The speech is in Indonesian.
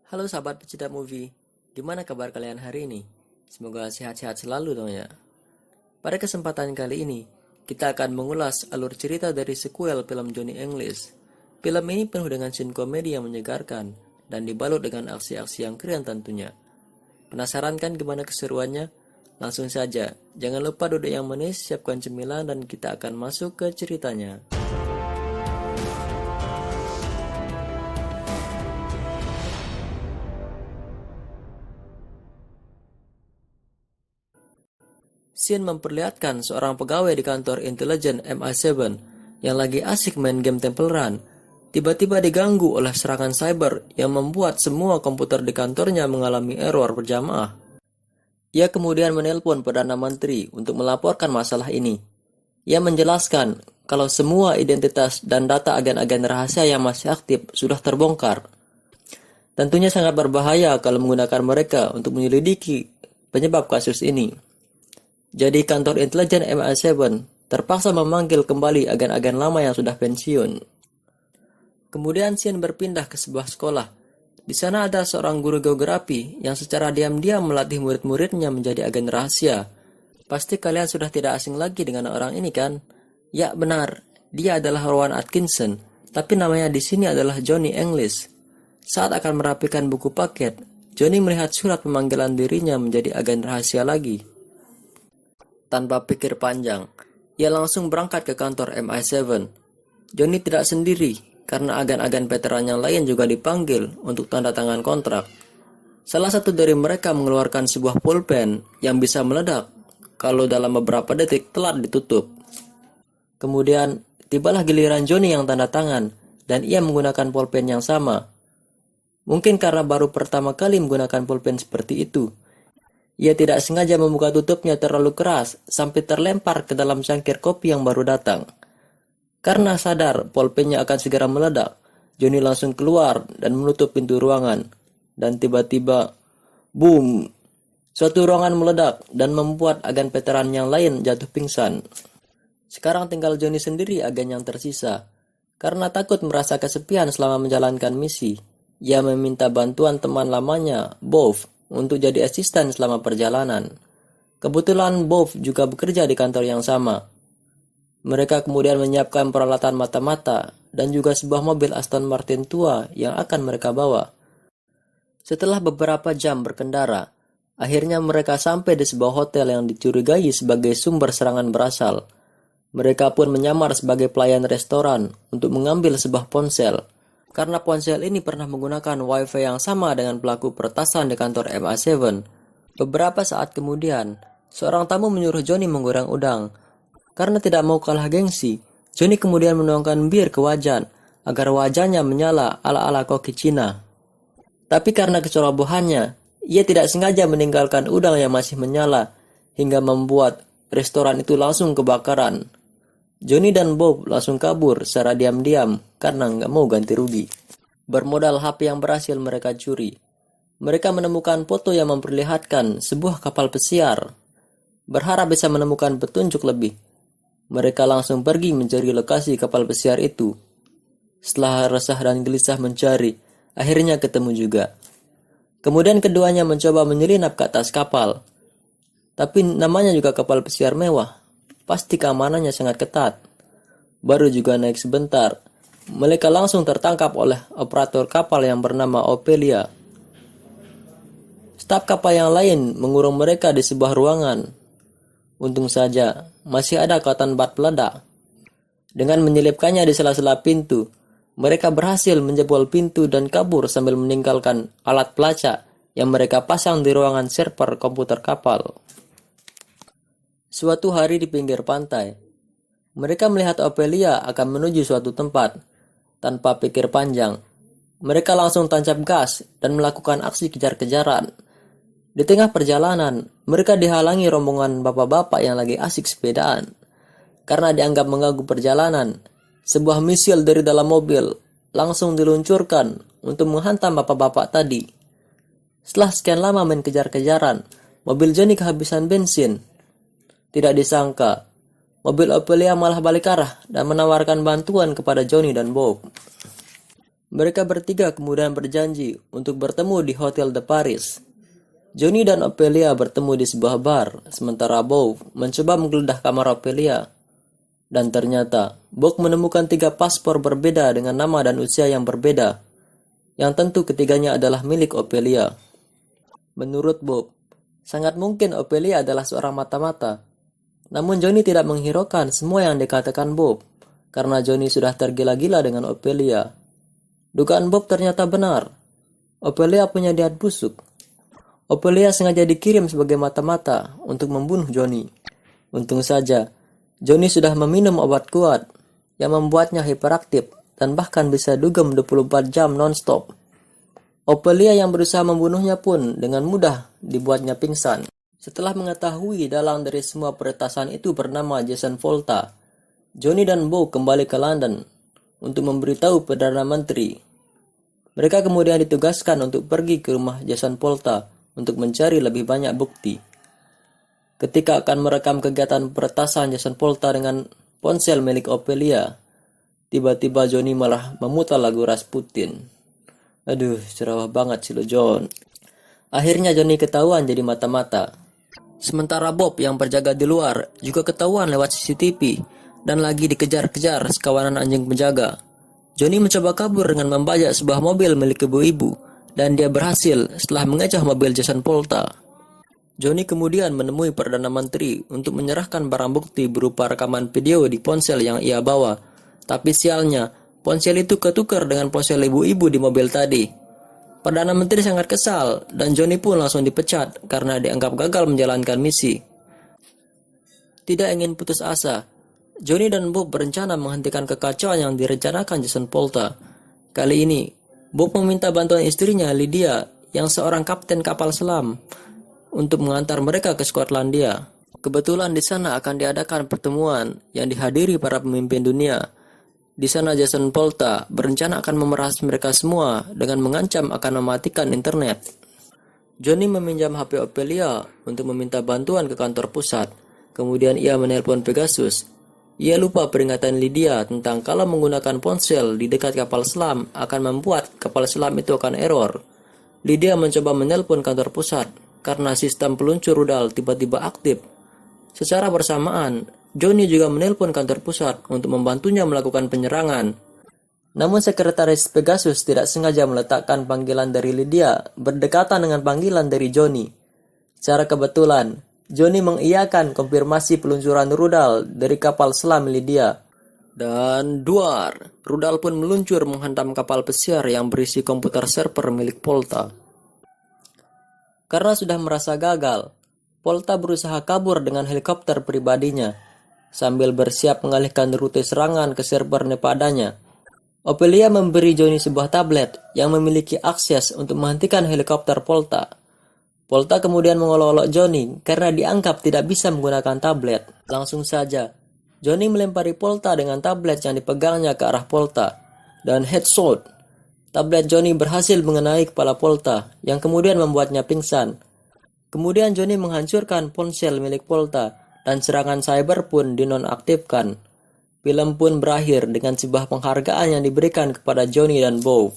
Halo sahabat pecinta movie, gimana kabar kalian hari ini? Semoga sehat-sehat selalu dong ya. Pada kesempatan kali ini, kita akan mengulas alur cerita dari sequel film Johnny English. Film ini penuh dengan scene komedi yang menyegarkan dan dibalut dengan aksi-aksi yang keren tentunya. Penasaran kan gimana keseruannya? Langsung saja, jangan lupa duduk yang manis, siapkan cemilan dan kita akan masuk ke ceritanya. Scene memperlihatkan seorang pegawai di kantor intelijen MI7 yang lagi asik main game Temple Run. Tiba-tiba diganggu oleh serangan cyber yang membuat semua komputer di kantornya mengalami error berjamaah. Ia kemudian menelpon Perdana Menteri untuk melaporkan masalah ini. Ia menjelaskan kalau semua identitas dan data agen-agen rahasia yang masih aktif sudah terbongkar. Tentunya sangat berbahaya kalau menggunakan mereka untuk menyelidiki penyebab kasus ini. Jadi kantor intelijen MI7 terpaksa memanggil kembali agen-agen lama yang sudah pensiun. Kemudian scene berpindah ke sebuah sekolah. Di sana ada seorang guru geografi yang secara diam-diam melatih murid-muridnya menjadi agen rahasia. Pasti kalian sudah tidak asing lagi dengan orang ini kan? Ya benar, dia adalah Rowan Atkinson, tapi namanya di sini adalah Johnny English. Saat akan merapikan buku paket, Johnny melihat surat pemanggilan dirinya menjadi agen rahasia lagi. Tanpa pikir panjang, ia langsung berangkat ke kantor MI7. Johnny tidak sendiri, karena agen-agen veteran yang lain juga dipanggil untuk tanda tangan kontrak. Salah satu dari mereka mengeluarkan sebuah pulpen yang bisa meledak kalau dalam beberapa detik telat ditutup. Kemudian, tibalah giliran Johnny yang tanda tangan, dan ia menggunakan pulpen yang sama. Mungkin karena baru pertama kali menggunakan pulpen seperti itu, ia tidak sengaja membuka tutupnya terlalu keras sampai terlempar ke dalam cangkir kopi yang baru datang. Karena sadar pulpennya akan segera meledak, Johnny langsung keluar dan menutup pintu ruangan. Dan tiba-tiba, boom! Suatu ruangan meledak dan membuat agen veteran yang lain jatuh pingsan. Sekarang tinggal Johnny sendiri agen yang tersisa. Karena takut merasa kesepian selama menjalankan misi, ia meminta bantuan teman lamanya, Bob, untuk jadi asisten selama perjalanan. Kebetulan Bob juga bekerja di kantor yang sama. Mereka kemudian menyiapkan peralatan mata-mata dan juga sebuah mobil Aston Martin tua yang akan mereka bawa. Setelah beberapa jam berkendara, akhirnya mereka sampai di sebuah hotel yang dicurigai sebagai sumber serangan berasal. Mereka pun menyamar sebagai pelayan restoran untuk mengambil sebuah ponsel. Karena ponsel ini pernah menggunakan wifi yang sama dengan pelaku peretasan di kantor MI7. Beberapa saat kemudian, seorang tamu menyuruh Johnny menggoreng udang. Karena tidak mau kalah gengsi, Johnny kemudian menuangkan bir ke wajan, agar wajahnya menyala ala-ala koki Cina. Tapi karena kecerobohannya, ia tidak sengaja meninggalkan udang yang masih menyala, hingga membuat restoran itu langsung kebakaran. Johnny dan Bob langsung kabur secara diam-diam karena nggak mau ganti rugi. Bermodal HP yang berhasil mereka curi, mereka menemukan foto yang memperlihatkan sebuah kapal pesiar. Berharap bisa menemukan petunjuk lebih, mereka langsung pergi mencari lokasi kapal pesiar itu. Setelah resah dan gelisah mencari, akhirnya ketemu juga. Kemudian keduanya mencoba menyelinap ke atas kapal. Tapi namanya juga kapal pesiar mewah, pasti keamanannya sangat ketat. Baru juga naik sebentar, mereka langsung tertangkap oleh operator kapal yang bernama Ophelia. Staf kapal yang lain mengurung mereka di sebuah ruangan. Untung saja, masih ada cotton bud peledak. Dengan menyelipkannya di sela-sela pintu, mereka berhasil menjebol pintu dan kabur sambil meninggalkan alat pelacak yang mereka pasang di ruangan server komputer kapal. Suatu hari di pinggir pantai, mereka melihat Ophelia akan menuju suatu tempat. Tanpa pikir panjang, mereka langsung tancap gas dan melakukan aksi kejar-kejaran. Di tengah perjalanan, mereka dihalangi rombongan bapak-bapak yang lagi asik sepedaan. Karena dianggap mengganggu perjalanan, sebuah misil dari dalam mobil langsung diluncurkan untuk menghantam bapak-bapak tadi. Setelah sekian lama main kejar-kejaran, mobil Johnny kehabisan bensin. Tidak disangka, mobil Ophelia malah balik arah dan menawarkan bantuan kepada Johnny dan Bob. Mereka bertiga kemudian berjanji untuk bertemu di Hotel de Paris. Johnny dan Ophelia bertemu di sebuah bar, sementara Bob mencoba menggeledah kamar Ophelia. Dan ternyata, Bob menemukan 3 paspor berbeda dengan nama dan usia yang berbeda, yang tentu ketiganya adalah milik Ophelia. Menurut Bob, sangat mungkin Ophelia adalah seorang mata-mata. Namun Johnny tidak menghiraukan semua yang dikatakan Bob, karena Johnny sudah tergila-gila dengan Ophelia. Dugaan Bob ternyata benar. Ophelia punya niat busuk. Ophelia sengaja dikirim sebagai mata-mata untuk membunuh Johnny. Untung saja, Johnny sudah meminum obat kuat yang membuatnya hiperaktif dan bahkan bisa dugem 24 jam non-stop. Ophelia yang berusaha membunuhnya pun dengan mudah dibuatnya pingsan. Setelah mengetahui dalang dari semua peretasan itu bernama Jason Volta, Johnny dan Bob kembali ke London untuk memberitahu Perdana Menteri. Mereka kemudian ditugaskan untuk pergi ke rumah Jason Volta untuk mencari lebih banyak bukti. Ketika akan merekam kegiatan peretasan Jason Volta dengan ponsel milik Ophelia, tiba-tiba Johnny malah memutar lagu Rasputin. Aduh, cerawah banget sih lo John. Akhirnya Johnny ketahuan jadi mata-mata. Sementara Bob yang berjaga di luar juga ketahuan lewat CCTV dan lagi dikejar-kejar sekawanan anjing penjaga. Johnny mencoba kabur dengan membajak sebuah mobil milik ibu-ibu dan dia berhasil setelah mengecoh mobil Jason Volta. Johnny kemudian menemui Perdana Menteri untuk menyerahkan barang bukti berupa rekaman video di ponsel yang ia bawa. Tapi sialnya, ponsel itu ketukar dengan ponsel ibu-ibu di mobil tadi. Perdana Menteri sangat kesal dan Johnny pun langsung dipecat karena dianggap gagal menjalankan misi. Tidak ingin putus asa, Johnny dan Bob berencana menghentikan kekacauan yang direncanakan Jason Volta. Kali ini, Bob meminta bantuan istrinya Lydia yang seorang kapten kapal selam untuk mengantar mereka ke Skotlandia. Kebetulan di sana akan diadakan pertemuan yang dihadiri para pemimpin dunia. Di sana Jason Volta berencana akan memeras mereka semua dengan mengancam akan mematikan internet. Johnny meminjam HP Ophelia untuk meminta bantuan ke kantor pusat. Kemudian ia menelpon Pegasus. Ia lupa peringatan Lydia tentang kalau menggunakan ponsel di dekat kapal selam akan membuat kapal selam itu akan error. Lydia mencoba menelpon kantor pusat karena sistem peluncur rudal tiba-tiba aktif. Secara bersamaan, Johnny juga menelpon kantor pusat untuk membantunya melakukan penyerangan. Namun sekretaris Pegasus tidak sengaja meletakkan panggilan dari Lydia berdekatan dengan panggilan dari Johnny. Secara kebetulan, Johnny mengiyakan konfirmasi peluncuran rudal dari kapal selam Lydia. Dan duar, rudal pun meluncur menghantam kapal pesiar yang berisi komputer server milik Volta. Karena sudah merasa gagal, Volta berusaha kabur dengan helikopter pribadinya, sambil bersiap mengalihkan rute serangan ke server Nevadanya. Ophelia memberi Johnny sebuah tablet yang memiliki akses untuk menghentikan helikopter Volta. Volta kemudian mengolok-olok Johnny karena dianggap tidak bisa menggunakan tablet. Langsung saja, Johnny melempari Volta dengan tablet yang dipegangnya ke arah Volta, dan headshot. Tablet Johnny berhasil mengenai kepala Volta, yang kemudian membuatnya pingsan. Kemudian Johnny menghancurkan ponsel milik Volta, dan serangan cyber pun dinonaktifkan. Film pun berakhir dengan sebuah penghargaan yang diberikan kepada Johnny dan Bob.